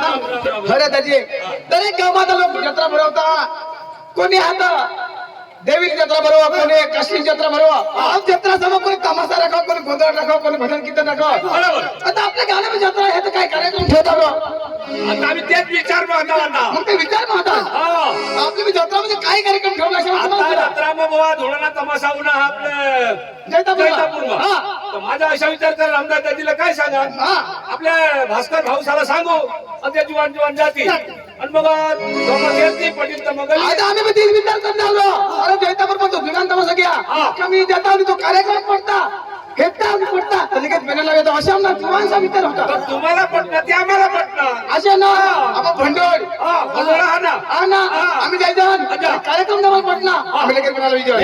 खरं त्याची दरेक गावात लोक जत्रा भरवता. कोणी हात देवीची जत्रा भरवा, कोणी कसली जत्रा भरवा. जत्रा जमा कोणी तमाशा राखाव, कोणी गोंधळ राखाव, कोणी भजन कीर्तन राखाव. आता आपल्या गावाला जत्रा आहे तर काय कार्यक्रम ठेवता बघ. आता आम्ही तेच विचार आता मग ते विचार माता आपली जत्रा म्हणजे काय कार्यक्रम ठेवला जत्रा मग बाबा धोरणा तमाशा उन्हा आपलं जैतापूर. माझा असा विचार कर आमदार दादीला काय सांगा आपल्या भास्कर भाऊसाला सांगू त्या जुवान जुवान जाती आणि मग पटेल तर मग आता आम्ही तीन विचार करणार आलो. अरे जैतापूर पण तो जुगान तमाशा घ्या कमी जाता आणि तो कार्यक्रम पडता घेता पडता लगेच पेनाला येतो अशा आमना जुवानचा विचार होता. तुम्हाला पटणार ते आम्हाला पटणार अशा ना आपण भंडोळ हा ना आम्ही जायचं कार्यक्रम जमा पडना आम्ही लगेच पेनाला विचार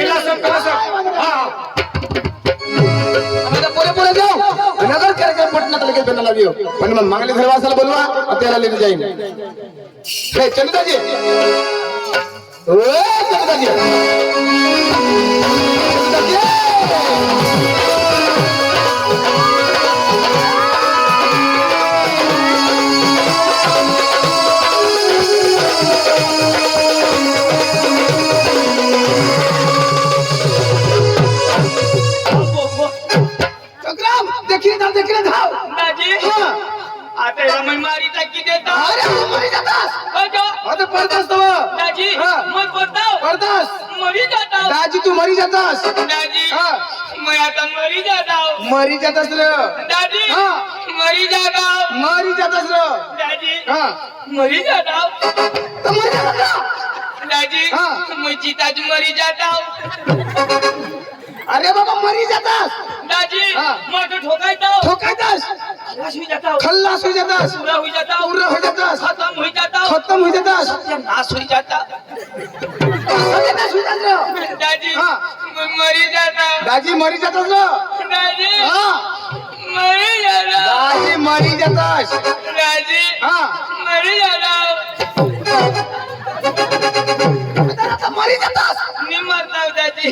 पुढे पुढे जाऊ नगर कार्यक्रम पटना लगेच पेनाला येऊ. पण मग मागले धरवासाला बोलवा त्याला लेट जाईल. चंद्रदाजी देखील धाव दाजी आता याला मी मारी टाकी देता. अरे मरी जातास आता पडतास तो दाजी मग पडताव पडतास मरी जाताव. दाजी तू मरी जातास. दाजी मैं आता मरी जाताव. मरी जातास र दाजी मरी जाताव. मरी जातास र दाजी मरी जाताव. तर मरी जातास दाजी मैं चिताज मरी जाताव. अरे बाबा मरी जातास दाजी मग ठोकायता ठोकायतास खल्लास हुई जाताव. खल्लास हो जातास पूरा हुई जाताव. पूरा हो जातास खत्म हुई जाताव. खत्म हो जातास नाश हुई जाता. सत्यानाश हो जातास. दाजी मैं मरी जाताव. दाजी मरी जातास र दाजी हा मरी जाताव. दाजी मरी जातास. दाजी हा मरी जाताव. आता मरी जातास. मी मरताव दाजी.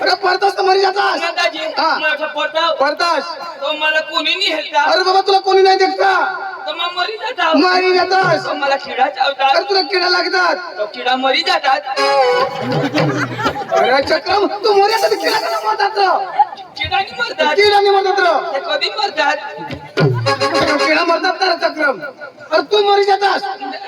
अरे पडतास तर मरी जातास. दाजी मैं असा पडताव पडतास. तो मला कोणी नाही हेलता. अरे बाबा तुला कोणी नाही देखता तर मग मरी जाताव. मरी जातास. तो मला किडा अरे चावतात. तुला किडा लागतात. तो किडा मरी जातात. अरे चक्रम तू मोर्यासाठी किडा कसा मरतात र किडानी मरतात. किडा नाही मरतात र ते कधी मरतात. किडा मरतात ना चक्रम. अरे तू मरी जातास.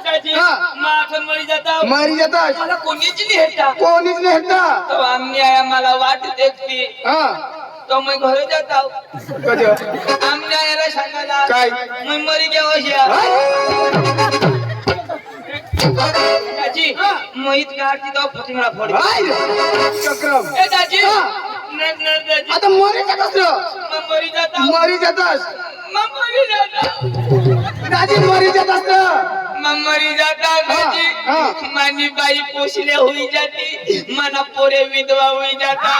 दाजी मग आठवण मरी जाताव. मरी जातास. मला कोणीच नाही हेलता. कोणीच नाही हेरता. तो आम्ही आया मला वाट देखते. हा तो मैं घरे जाताव. कधी आमने आयाला सांगायला काय मैं मरी गेवश्या. दाजी मोहित काढती तो फटिंगळा फोड. चक्रम ए दाजी दाजी आता मरी जातास र मग मरी जाताव. मरी जातास. मग मरी जाताव. दाजी मरी जातास र मग मरी जाताव. दाजी माझी बाई पोसले होई जाती. मना पोरे विधवा होई जाता.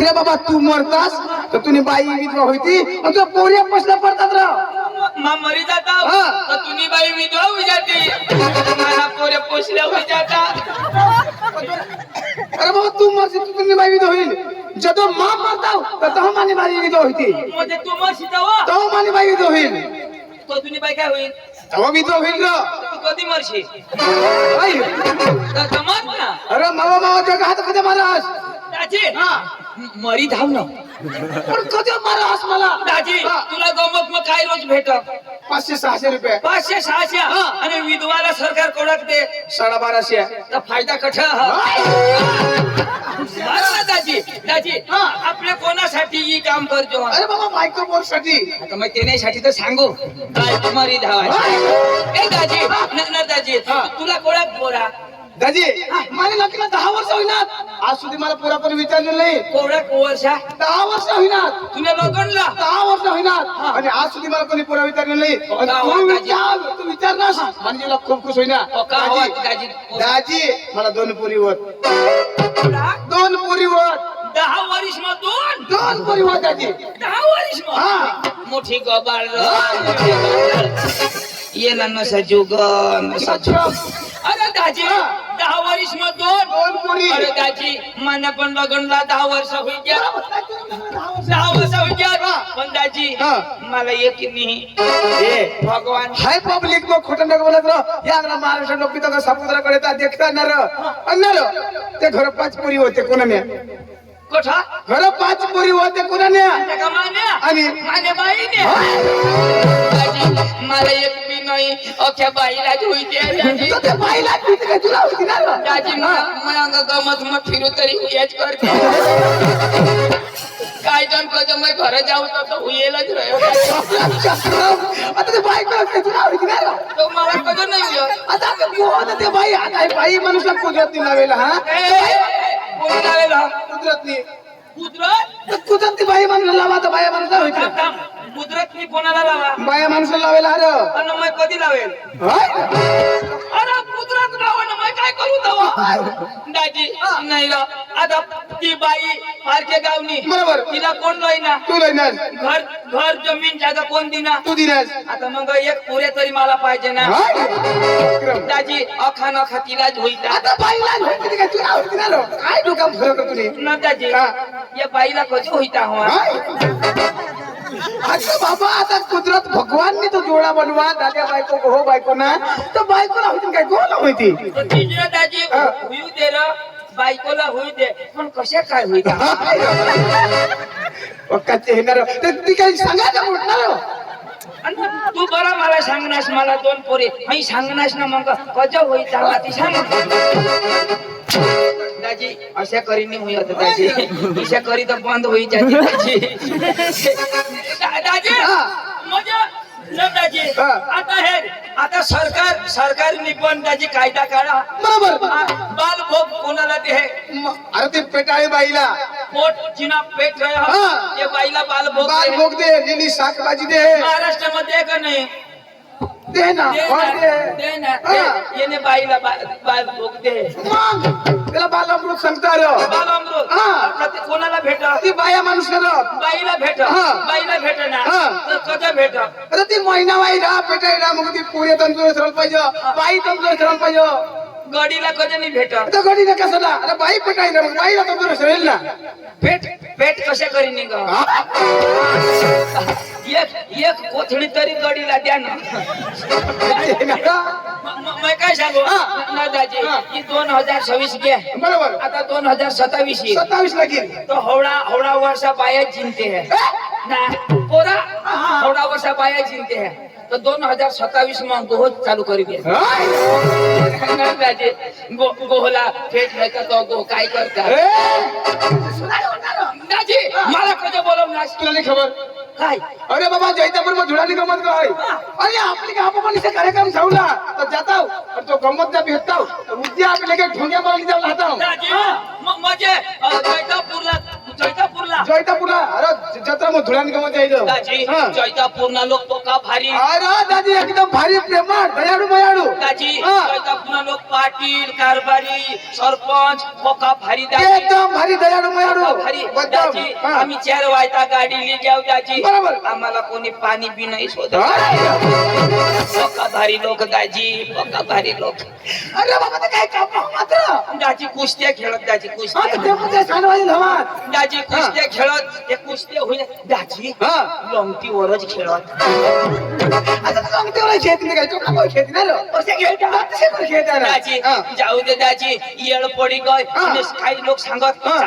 रे बाबा तू मरतास तर तुने बाई विधवा होती आणि तुला पोऱ्या पसल्या पडतात र मग मरी जाताव तर तुनी बाई विधवा होई जाती. मना पोरे पोसले होई जाता. अरे बाबा तू मरशी तू तुझी बाई विधवा होईल. जदो माँ मरताव तर तो मानी बाई विधवा होती. म्हणजे तू मग शिकाव तो मानी बाई विधवा होईल. तो तुनी बाई काय होईल. तेव्हा विधवा होईल र तू कधी मरशी आई. तर जमत ना. अरे मावा मावा जग हात कधी मारास. दाजी मरी धाव ना. पण कधी मारास मला. दाजी तुला गमत मग काय रोज भेट 500-600 रुपये 500-600 आणि विधवाला सरकार कोणाक दे 1250. तर फायदा कठा. दाजी दाजी आपल्या कोणासाठी ही काम करतो. अरे बाबा बायको पोर साठी. आता मग त्याच्यासाठी तर सांगू काय तुम्हारी धावा. ए दाजी न दाजी तुला कोणाक बोरा. दाजी माझ्या लग्नाला 10 वर्ष होईनात. आज सुधी मला पुरापुरी विचारलेलं नाही. कोणाक वर्षा 10 वर्ष होईनात. तुला लग्नला 10 वर्ष होईनात आणि आज सुधी मला कोणी पुरा विचारलेलं नाही. तू विचारनास म्हणजे मला खूप खुश होईना. दाजी दाजी मला 2 पुरी वर 2 पुरी वर 10 वर्ष मग 2 पुरी वर दाजी 10 वर्ष मग मोठी गबाळ ये ना नसा जुग नसा जुग. अरे दाजी हा. 10 वर्ष मग दोन दोन पोरी. अरे दाजी मला पण लग्नला 10 वर्ष होई गया 10 वर्ष होई गया पण दाजी हा. मला एक नाही ए, भगवान हाय पब्लिक मग खोटं नको बोलत राह या आपला महाराष्ट्र लोक तिथं समुद्राकडे येतात देखता अन्नार ते घर 5 पोरी होते कोणाने कोठा घर 5 पोरी होते कोणाने का मान्या आणि माने बाईने दाजी मला एक बी नाही अख्या बाईला होई द्या दाजी तर ते बाईला किती काय तुला होती ना रे? दाजी मैं अंग गमत मत फिरू तरी हुयाच करते काय जण कसं मैं घर जाऊ तो हुयेलच रह्यो आता ते बायको काय तुला होती ना रे? तो मला कधी नाही हुयो आता आम्ही होत ते बाई आता हे बाई माणूसला कुदरत नाही लावेला हा कोण लावेला कुदरत नाही कुदरत कुदरत ती बाई माणूसला लावा तर बाया माणूसला होती कुदरत मी कोणाला लावा बाया माणूसला लावेला अरे आणि मैं कधी लावेल होय? अरे कुदरत लावणं मैं काय करू तवा दाजी नाही रा आता ती बाई फारके गावनी बरोबर. तिला कोण लाईना तू लयनास घर घर जमीन जागा कोण दिना तू दिनास आता मग एक पुरे तरी मला पाहिजे ना दाजी अखा नखा तिलाच होईता आता बाईला होती काय तुला होती ना रे? काय डोका फरक तुने न दाजी हा. या बाईला कधी होईता हो अच्छा बाबा आता कुदरत भगवाननी तो जोडा बनवा दाद्या बायको हो बायको ना तर बायकोला होती काय कोणाला होती तिजरा दाजी हा. होऊ दे र बायकोला होऊ दे पण कशा काय होईता कच्चे येणार ती काही सांगायचं उठणार आणि तू बरा मला सांगनास मला 2 पोरे मी सांगनास ना मग कज होईता ती सांग दाजी अशा करीने होई आता दाजी अशा करी तर बंद होई जाते दाजी दाजी मजा न दाजी हा. आता सरकारने पण दाजी कायदा काढा बरोबर बाल भोग कोणाला दे अरे ते पेटाळे बाईला पोट जिना पेट रहा हा. ते बाईला बाल भोग बाल दे. भोग दे लिली शाकभाजी दे महाराष्ट्रामध्ये का नाही दे ना दे फळ ना, दे दे ना हा. दे. येणे बाईला बाल भोग दे मग त्याला बालामृत सांगता रे बाल अमृत हा. आता ते कोणाला भेट ती बाया माणूस ना रे. बाईला भेट हा. बाईला भेट ना हा. तर कसं भेट अरे ती महिना बाई राहा पेटायला मग ती पुढे तंदुरुस्त राहिलं पाहिजे बाई तंदुरुस्त राहिलं पाहिजे गडीला कधी नाही भेट आता गडी ना कसं ना अरे बाई पेटायला मग बाईला तंदुरुस्त राहील ना भेट भेट कशा करीन ग एक कोथळी तरी गडीला द्या ना मैं काय सांगू हा. ना दाजी हा. की 2026 घे बरोबर आता 2027 येईल 27 लागेल तो हवडा वर्षा बाया जिंकते है ना पोरा हवडा वर्षा बाया जिंकते है तो 2027 में गोह चालू करी दे ना दाजी गोहला फेट नाही का तो गो काय करता दाजी मला कधी बोलवणार तुला नाही खबर काय अरे बाबा जैतापूर में धुळानी गमत काय अरे आपली का आपण से कार्यक्रम ठेवला तर जाता और तो गमत ना भेटता तो उद्या आप लेके ढोंग्या मारली जाऊ राहता दाजी म्हणजे जैतापूरला अरे जत्रा में धुळानी गमत जायचं दाजी हा. जैतापूरना लोक तो का भारी अरे दादी एकदम भारी प्रेमळ दयाळू मयाळू दाजी हा. जैतापूरना लोक पाटील कारभारी सरपंच पोका भारी दाजी एकदम भारी दयाळू मयाळू भारी एकदम दाजी हा. आम्ही 4 वाजता गाडी ली जाऊ दाजी बरोबर. आम्हाला कोणी पाणी बी नाही शोधत हा. पोका भारी लोक दाजी पोका भारी लोक अरे बाबा ते काय काम मात्र दाजी कुस्त्या खेळत दाजी हा, कुस्त्या तर ते म्हणजे सांडवायला धमात दाजी कुस्त्या खेळत ते कुस्त्या होईल दाजी हा. लंगटीवरच खेळत आता तू सांगते मला खेती नाही काय तू काय खेती नाही रे कसे खेळतात कसे पण खेळता रे? दाजी हा. जाऊ दे दाजी येळ पडी गय हा. आणि काही लोक सांगत हा.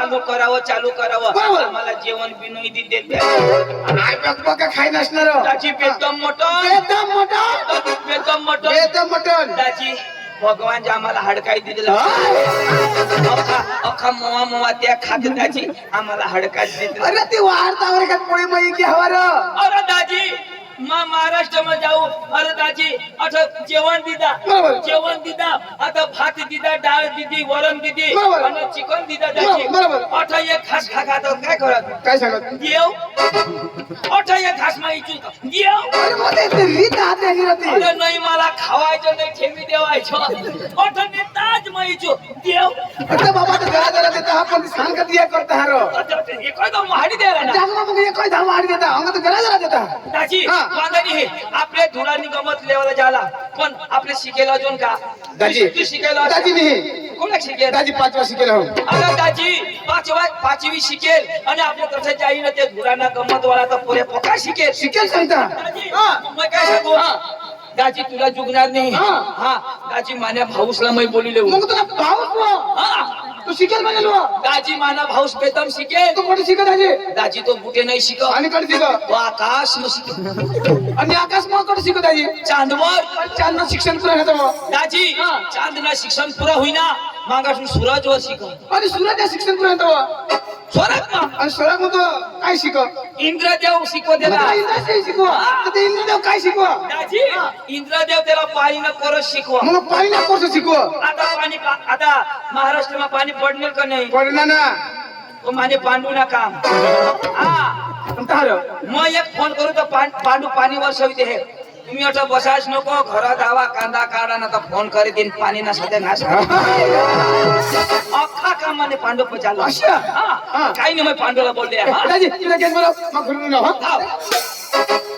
चालू करावं बरोबर. आम्हाला जेवण बी नाही देत काय बघ खाय नसणार दाजी बेदम मटन एकदम मोठा बेदम मटन एकदम मटन दाजी भगवान जे आम्हाला हाडकाई दिलेलं अख्खा मोवा त्या खात दाजी आम्हाला हाडकाच दिलेलं अरे ती वाढता वर का पोळी मई की हवा रे अरे दाजी महाराष्ट्र में जाऊ अरे दाजी आता जेवण दिदा बरोबर. जेवण दिदा आता भात दिदा डाळ दिदी वरण दिदी बरोबर. आणि चिकन दिदा दाजी बरोबर. आता एक घास खात काय करत काय सांगत देव आता एक घास माहिती देव अरे मग ते रीत हात नाही राहते अरे नाही मला खावायचं नाही ठेवी देवायचं आता ते ताज माहिती देव अरे बाबा ते जरा जरा देता आपण सांग का दिया करता हारो एकदम महाडी द्यायला ना जागमा मग एक काय धाम आडी देता अंग तो जरा जरा देता दाजी हा. वांदणी हे आपले धुरांनी गमत लेवायला जाला पण आपले शिकेला अजून का दाजी तू शिकेला दाजी नाही कोणा शिकेल दाजी 5 वर्ष शिकेल हो अरे दाजी पाचवी शिकेल आणि आपल्या तसं जाईन ते धुरांना गमत वाला तर पुरे पोका शिकेल शिकेल सांगता दाजी, हा. मग काय सांगू दाजी तुला जुगणार नाही हा. हा दाजी मान्या भाऊसला मी बोलिले मग तुला भाऊस तू शिकेल म्हणजे लो दाजी माना भाऊस बेतम शिकेल तू मोठी शिकत दाजी दाजी तो बुटे नाही शिक आणि कडे शिकत तो आकाश न शिक आणि आकाश मग कडे शिकत दाजी चांदवर चांदनं शिक्षण पुरा घेतो दाजी चांदना शिक्षण पुरा होईना मागासून सूरज वर शिक आणि सूर्याच्या शिक्षण पुरा घेतो स्वरात आणि स्वरात मग काय शिक इंद्रदेव शिकवतेला इंद्रदेव शिकवा तर ते इंद्रदेव काय शिकवा दाजी इंद्रदेव त्याला पाणी न कोरस शिकवा मग पाणी ना कोर्स शिकवा आता महाराष्ट्रमा पाणी पडणार का नाही पडला ना तो माने पांडू ना काम हा मग एक फोन करू तर पांडू पाणी वर्षविते हे तुम्ही आता बसायच नको घरात आवा कांदा काढा ना तर फोन करे दिन पाणी ना सध्या नाश अख्खा कामाने पांडू पचालो अच्छा. काही नाही मग पांडूला बोलले हा दाजी तुला केस बोलाव मग घरून जाऊ हा जाऊ.